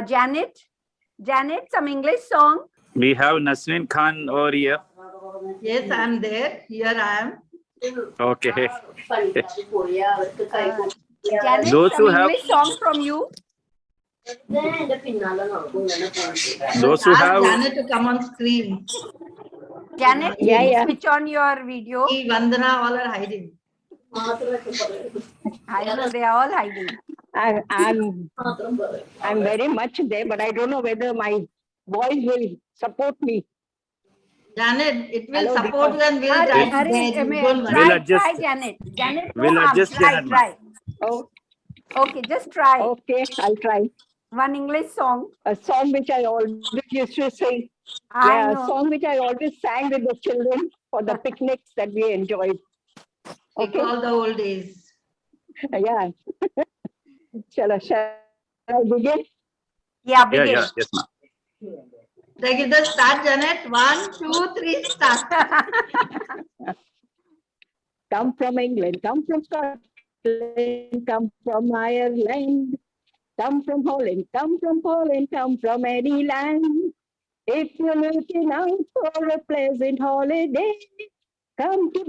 Janet, some English song. We have Nasreen Khan over here. Yes, I'm there. Here I am. Okay. Janet, Those some who have- English song from you. Those who Ask have Janet to come on screen. Janet, Yeah, yeah. switch on your video. He, Vandana, all are hiding. I know they are all hiding. I'm very much there, but I don't know whether my voice will support me. Janet, it will Hello, support you and will Hurry, guide hurry, you. Don't worry. We'll adjust. try Janet. Janet, no We'll harm. adjust, Try, Janet, try. Oh, Okay, just try. okay, I'll try. One English song. A song which I always used to sing. I Yeah, a know. song which I always sang with the children for the picnics that we enjoyed. Okay. Recall the old days. Yeah. Shall I begin? Yeah, Yeah, begin. yeah, yes, ma'am. Take it the start, Janet. 1, 2, 3, start. Come from England, come from Scotland, come from Ireland, come from Holland, come from Poland, come from any land. If you're looking out for a pleasant holiday, come to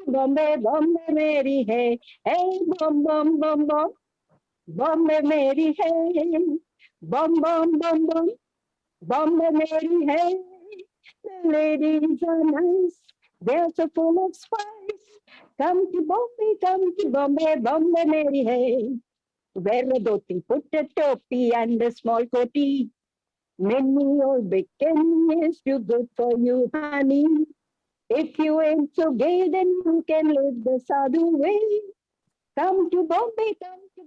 Bombay, Bombay, Mary, hey, hey, bom, bom, bom, bom, Bombay, Mary, hey, bom, bom, bom, bom, Bombay, Mary, hey. The ladies are nice, they're so full of spice. Come to Bombay, Bombay, Mary, hey. Wear a dhoti, put a topi and a small coatie. Many old bikini is too good for you, honey. If you ain't so gay, then you can live the sadhu way. Come to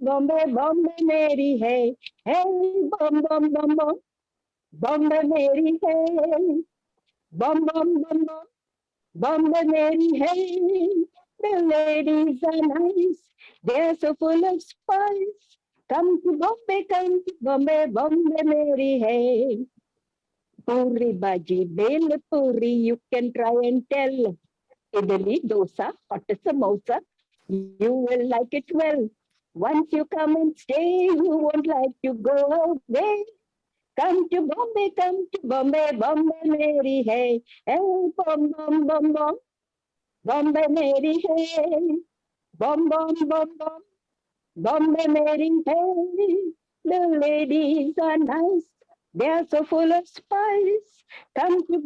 Bombay, Bombay, Mary, hey. Hey, bom, bom, bom, bom. Bombay, Mary, hey. Bom, bom, bom, bom. Bombay, Mary, hey. The ladies are nice. They're so full of spice. Come to Bombay, Bombay, Mary, hey. Puri bhaji, bel puri, you can try and tell. Idli, dosa, hot samosa, you will like it well. Once you come and stay, you won't like to go away. Come to Bombay, Bombay, Mary, hey. Hey, bom, bom, bom, bom. Bombay, Mary, hey. Bom, bom, bom, bom. Bombay, Mary, hey. The ladies are nice. They are so full of spice. Come to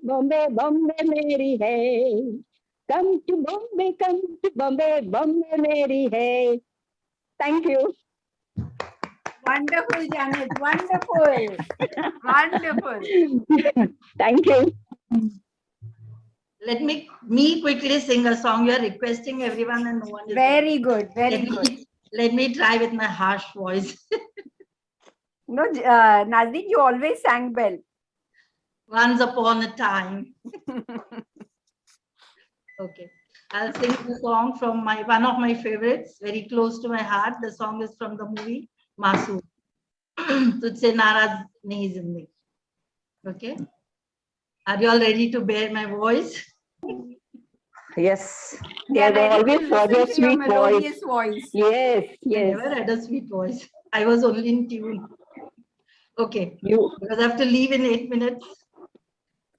Bombay, Bombay, Mary, hey. Come to Bombay, Bombay, Mary, hey. Thank you. Wonderful, Janet. Wonderful. Wonderful. Thank you. Let me quickly sing a song. You are requesting everyone and no one is. Very good. Very good. Let me try with my harsh voice. No, Nazrin, you always sang well. Once upon a time. Okay. I'll sing the song from one of my favorites, very close to my heart. The song is from the movie Masoom. Tujhse naraz nahi zindagi. Okay. Are you all ready to bear my voice? Yes. Yeah, ready to always for your listen to your sweet melodious voice. voice. Yes, I yes. never had a sweet voice. I was only in tune. Okay. You. Because I have to leave in 8 minutes.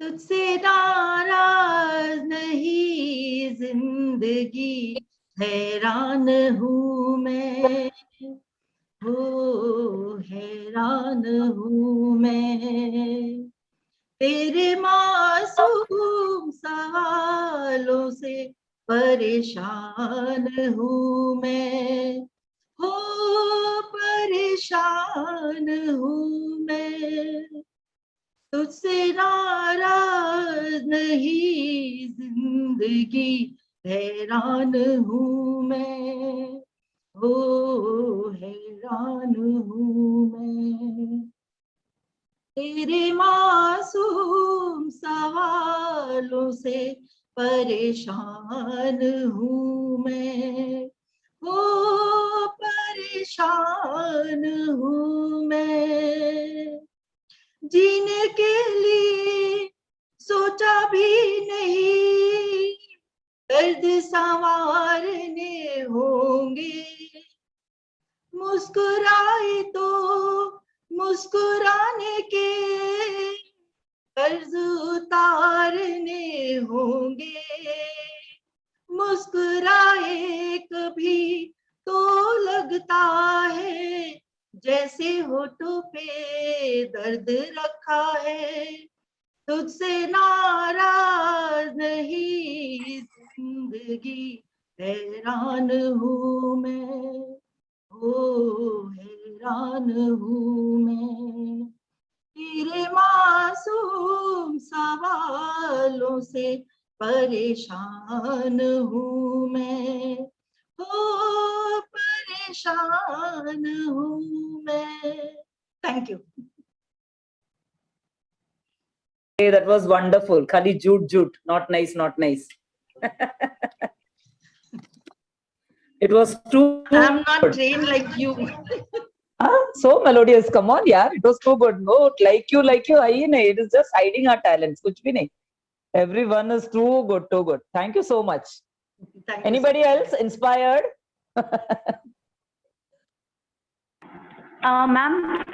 तुझसे नाराज नहीं जिंदगी हैरान हूँ मैं हो हैरान हूँ मैं तेरे मासूम सवालों से परेशान हूँ मैं हो परेशान हूँ मैं तुझसे नाराज नहीं जिंदगी हैरान हूँ मैं हो हैरान हूँ मैं तेरे मासूम सवालों से परेशान हूँ मैं हो परेशान हूँ मैं जीने के लिए सोचा भी नहीं दर्द संवारने होंगे मुस्कुराए तो मुस्कुराने के कर्ज उतारने होंगे मुस्कुराए कभी तो लगता है जैसे होठों पे दर्द रखा है तुझसे नाराज नहीं जिंदगी हैरान हूँ मैं, ओ हैरान हूँ मैं, तेरे मासूम सवालों से परेशान हूँ मैं, ओ परेशान हूँ मैं. Thank you. Hey, that was wonderful. Khali jhoot jhoot. Not nice, not nice. It was too I'm not good. trained like you. So melodious. Come on, yeah. It was too good. No, like you, hai nahi. It is just hiding our talents. Kuch bhi nahi. Everyone is too good, too good. Thank you so much. Thank Anybody you so else inspired? Ma'am,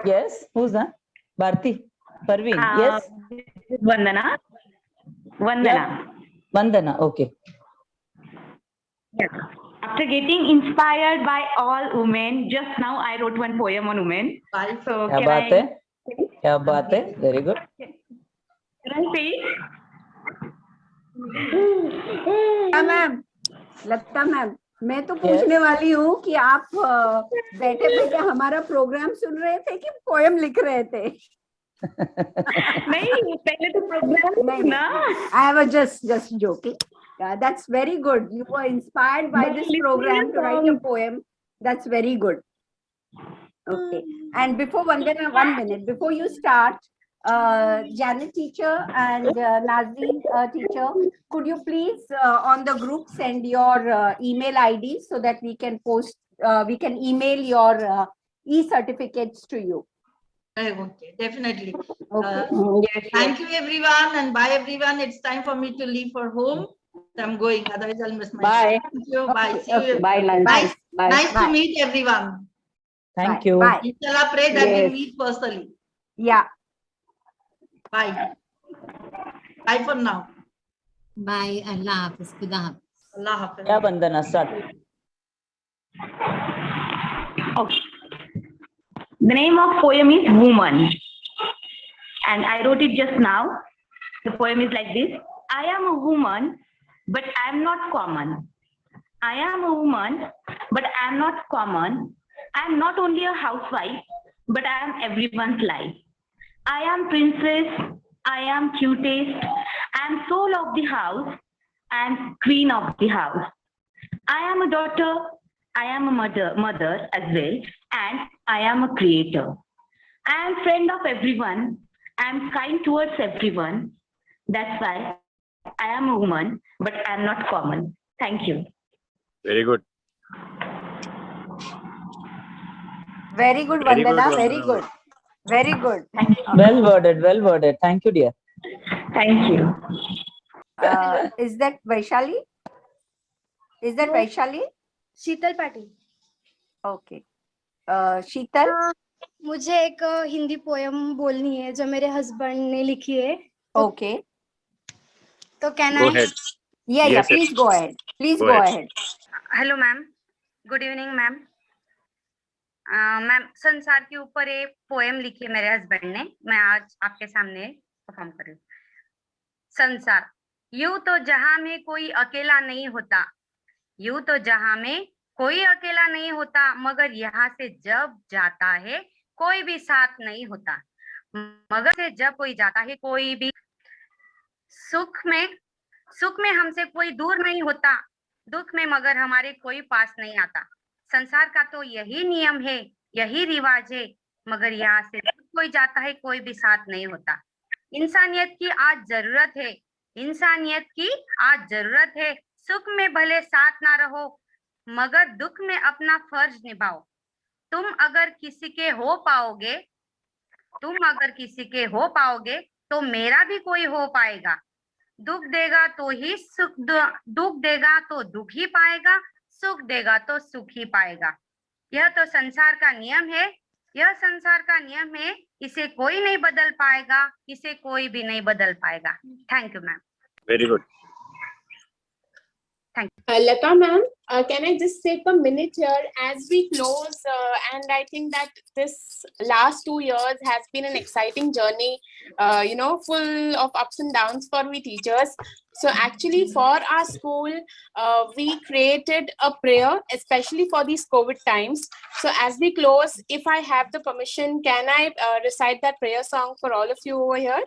Yes. Who's that? Bharti. Parveen. Yes. Vandana. Vandana. Yeah. Vandana. Okay. Yes. After getting inspired by all women, just now I wrote one poem on women. So Kya can baat I? hai? Kya baat hai? Very good. Can I say it? Ma'am, Lata ma'am, मैं तो पूछने वाली हूँ कि आप बैठे बैठे हमारा प्रोग्राम सुन रहे थे कि पोएम लिख रहे थे? नहीं, पहले तो प्रोग्राम ना. I was just joking. That's very good. You were inspired by this program to write a poem. That's very good. Okay. And before Vandana, 1 minute before you start, Janet teacher and Nazreen teacher, could you please on the group send your email ID so that we can post, we can email your e-certificates to you. Okay, definitely. Okay. Thank you everyone, and bye everyone. It's time for me to leave for home. So I'm going, otherwise I'll miss my Bye. flight. Thank you. Bye. See you. Bye, Nancy. Nice, Bye. nice Bye. to meet everyone. Thank you. Bye. Inshallah, pray that Yes. we meet personally. Yeah. Bye. Bye for now. Bye. Allah Hafiz. Khuda Hafiz. Allah Hafiz. Yeah, Vandana, start. Okay. The name of poem is Woman. And I wrote it just now. The poem is like this. I am a woman, but I am not common. I am a woman, but I am not common. I am not only a housewife, but I am everyone's life. I am princess. I am cutest. I am soul of the house. I am queen of the house. I am a daughter. I am a mother as well, and I am a creator. I am friend of everyone. I am kind towards everyone. That's why I am a woman, but I am not common. Thank you. Very good. Very good, Very good, Vandana. Very Vandana. good. Very good. Well worded, well worded. Thank you, dear. Thank you. Is that Vaishali? Is that Vaishali? Sheetal Patil. Okay. शीतल? मुझे एक Hindi poem बोलनी है जो मेरे husband ने लिखी है. Okay. तो can Go I? ahead. Yeah, Yes, please yes. go ahead. Please Go go ahead. ahead. Hello ma'am. Good evening ma'am. Ma'am, संसार के ऊपर एक पोएम लिखी है मेरे हस्बैंड ने. मैं आज आपके सामने परफॉर्म कर रही हूँ. संसार. यूं तो जहां में कोई अकेला नहीं होता. यूं तो जहां में कोई अकेला नहीं होता, मगर यहाँ से जब जाता है कोई भी साथ नहीं होता. मगर से जब कोई जाता है कोई भी. सुख में हमसे कोई दूर नहीं होता. दुख में मगर हमारे कोई पास नहीं आता. संसार का तो यही नियम है, यही रिवाज है, मगर यहाँ से जब कोई जाता है कोई भी साथ नहीं होता. इंसानियत की आज जरूरत है. इंसानियत की आज जरूरत है. सुख में भले साथ ना रहो, मगर दुख में अपना फर्ज निभाओ. तुम अगर किसी के हो पाओगे, तो मेरा भी कोई हो पाएगा. दुख देगा तो ही सुख, दुख देगा तो दुख ही पाएगा. सुख देगा तो सुख ही पाएगा. यह तो संसार का नियम है. यह संसार का नियम है. इसे कोई नहीं बदल पाएगा. इसे कोई भी नहीं बदल पाएगा. Thank you ma'am. Very good. Thank Lata ma'am, can I just take a minute here as we close? And I think that this last 2 years has been an exciting journey, full of ups and downs for we teachers. So actually for our school, we created a prayer, especially for these COVID times. So as we close, if I have the permission, can I recite that prayer song for all of you over here?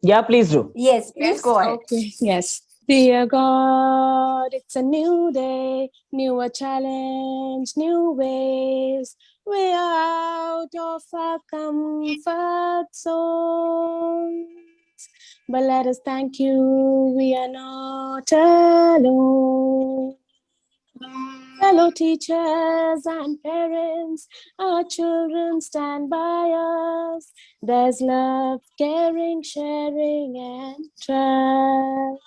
Yeah, please do. Yes, please go ahead. Okay, yes. Dear God, it's a new day, newer challenge, new ways. We are out of our comfort zones. But let us thank you, we are not alone. Fellow teachers and parents, our children stand by us. There's love, caring, sharing, and trust.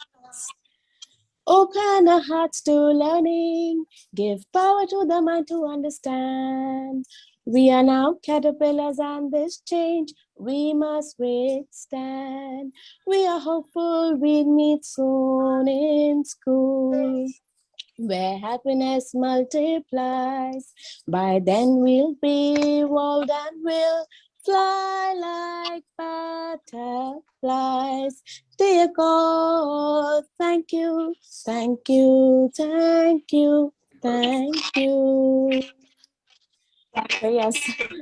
Open our hearts to learning, give power to the mind to understand. We are now caterpillars, and this change we must withstand. We are hopeful we'll meet soon in school, where happiness multiplies. By then we'll be evolved and we'll fly like butterflies. Dear God, thank you, thank you, thank you, thank you. So yes,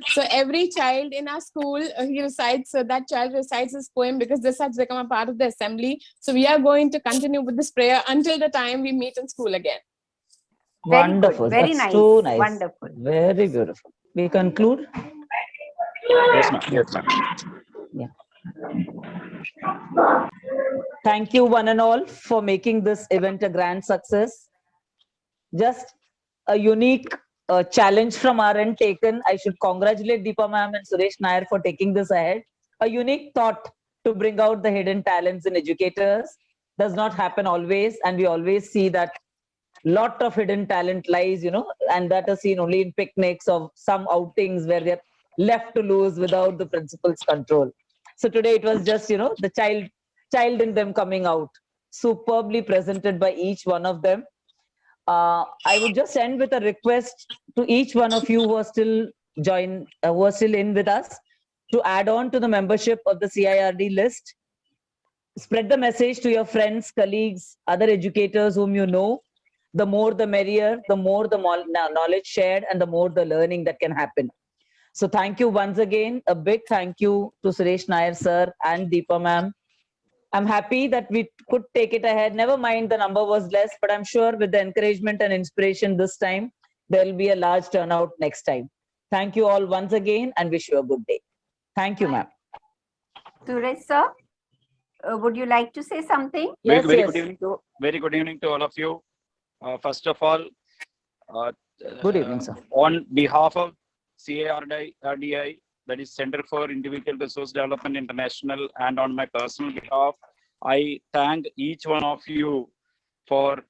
so every child in our school, that child recites this poem because this has become a part of the assembly. So we are going to continue with this prayer until the time we meet in school again. Very good, Wonderful. very That's nice, too nice. wonderful. Very beautiful. We conclude? Yes, ma'am. Yes, ma'am. Yeah. Thank you one and all for making this event a grand success. Just a unique challenge from our end taken. I should congratulate Deepa ma'am and Suresh Nair for taking this ahead. A unique thought to bring out the hidden talents in educators does not happen always, and we always see that lot of hidden talent lies, and that is seen only in picnics or some outings where they're left to lose without the principal's control. So today it was just, the child in them coming out, superbly presented by each one of them. I would just end with a request to each one of you who are still in with us, to add on to the membership of the CIRD list. Spread the message to your friends, colleagues, other educators whom you know. The more the merrier, the more the knowledge shared, and the more the learning that can happen. So thank you once again. A big thank you to Suresh Nair sir and Deepa ma'am. I'm happy that we could take it ahead. Never mind the number was less, but I'm sure with the encouragement and inspiration this time, there'll be a large turnout next time. Thank you all once again and wish you a good day. Thank you, ma'am. Suresh sir, would you like to say something? Yes, very yes. Very good evening to all of you. First of all, good evening, sir. On behalf of CIRDI, that is Center for Individual Resource Development International, and on my personal behalf, I thank each one of you for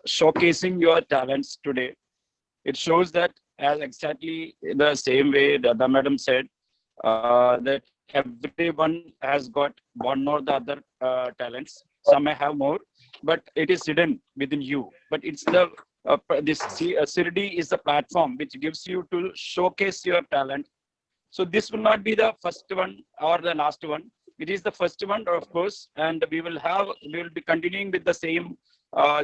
showcasing your talents today. It shows that, as exactly the same way that the madam said, that everyone has got one or the other talents. Some may have more, but it is hidden within you. But it's the this CIRD is the platform which gives you to showcase your talent. So this will not be the first one or the last one. It is the first one, of course, and we will be continuing with the same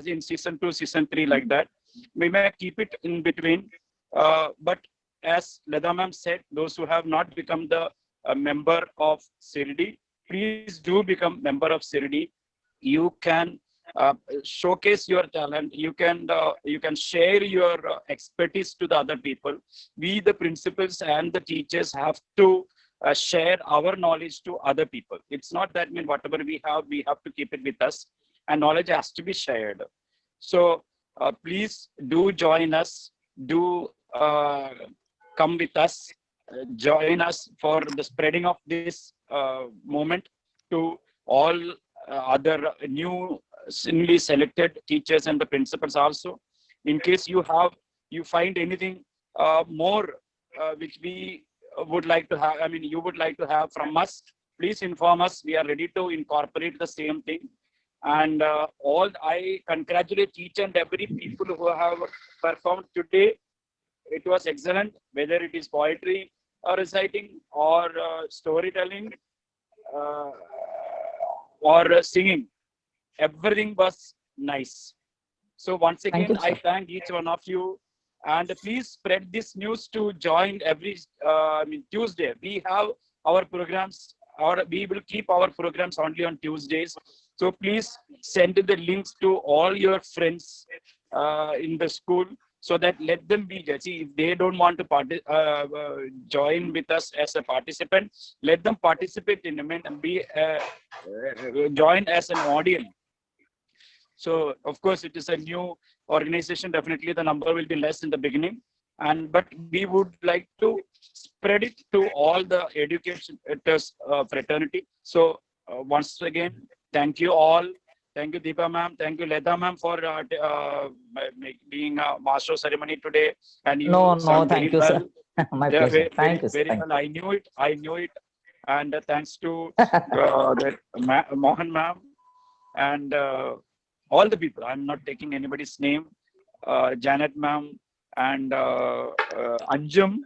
in season 2, season 3, like that. We may keep it in between, but as Lata ma'am said, those who have not become the member of CIRD, please do become member of CIRD. You can showcase your talent. You can share your expertise to the other people. We, the principals and the teachers, have to share our knowledge to other people. It's not that whatever we have to keep it with us, and knowledge has to be shared. So please do join us. Do come with us. Join us for the spreading of this movement to all other newly selected teachers and the principals also. In case you find anything more which we would like to have, you would like to have from us, please inform us. We are ready to incorporate the same thing. And I congratulate each and every people who have performed today. It was excellent, whether it is poetry or reciting or storytelling or singing. Everything was nice. So once again, you, I sir. thank each one of you, and please spread this news to join every Tuesday. We have our programs, we will keep our programs only on Tuesdays. So please send the links to all your friends in the school, so that let them be judged. If they don't want to join with us as a participant, let them participate in and be join as an audience. So of course it is a new organization. Definitely the number will be less in the beginning, but we would like to spread it to all the educators fraternity. So once again, thank you all. Thank you, Deepa ma'am. Thank you, Leda ma'am, for being a master of ceremony today. And you No, sung thank very you, well. sir. My Yeah, pleasure. very, Thank you, sir. very Thank well. I knew it. And thanks to Mohan ma'am and all the people. I'm not taking anybody's name. Janet ma'am and Anjum.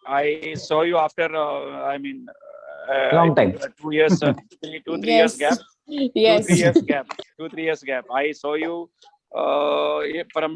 I saw you after, Long I think, time. 2 years, 3 years gap. Yes. 2-3 years gap. 2-3 years gap. I saw you from,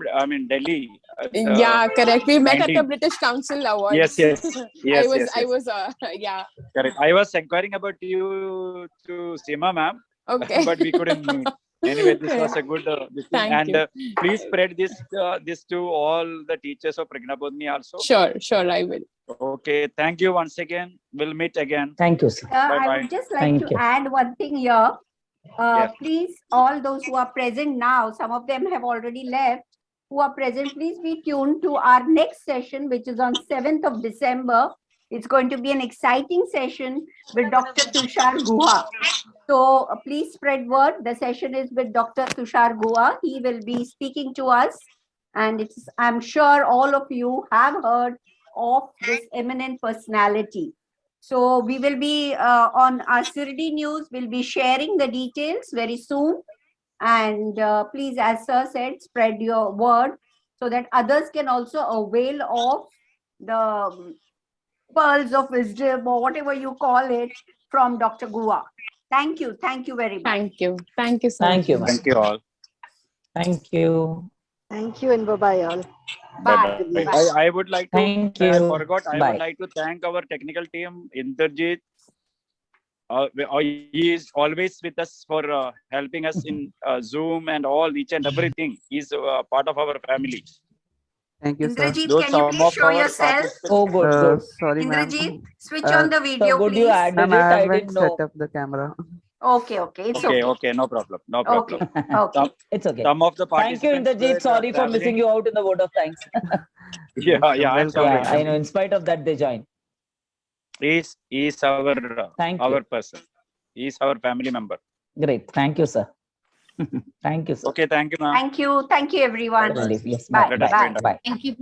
Delhi. Yeah, correct. We met at the 19. British Council Awards. Yes. I was, yeah. Correct. I was inquiring about you to Seema ma'am, Okay. but we couldn't meet. Anyway, this was a good this thing. Thank And you. please spread this to all the teachers of Pragna Bodhini also. Sure, I will. Okay. Thank you once again. We'll meet again. Thank you, sir. I Bye-bye. would just like Thank to you. add one thing here. Yes. Please, all those who are present now, some of them have already left, who are present, please be tuned to our next session, which is on 7th of December. It's going to be an exciting session with Dr. Tushar Guha. So please spread word. The session is with Dr. Tushar Guha. He will be speaking to us. And I'm sure all of you have heard of this eminent personality. So we will be on our Sirdi News, we'll be sharing the details very soon. And please, as sir said, spread your word so that others can also avail of the pearls of wisdom or whatever you call it from Dr. Guha. Thank you very much. Thank you so Thank you, much. ma'am. Thank you all. Thank you. Thank you and bye-bye all. Bye. Bye. Bye. I would like to, Thank I you. forgot, I Bye. would like to thank our technical team, Indrajit. He is always with us for helping us in Zoom and each and everything. He's part of our family. Thank you, sir. Indrajit, Those can you some please of show our yourself? participants- Oh, good. Sorry, ma'am. Indrajit, switch on the So video, good you please. added Ma'am, it. I I haven't didn't know. set up the camera. Okay, it's okay. Okay, no problem. Okay. It's okay. Some of the Thank you, participants Indrajit. were, Sorry for missing traveling. you out in the vote of thanks. Yeah, I'm Welcome, sorry. Yeah, I know. In spite of that, they joined. He's our Thank our you. person. He's our family member. Great. Thank you, sir. Thank you, sir. Okay, thank you, ma'am. Thank you everyone. Yes, Bye. Let us Bye. wind up. Bye. Thank you.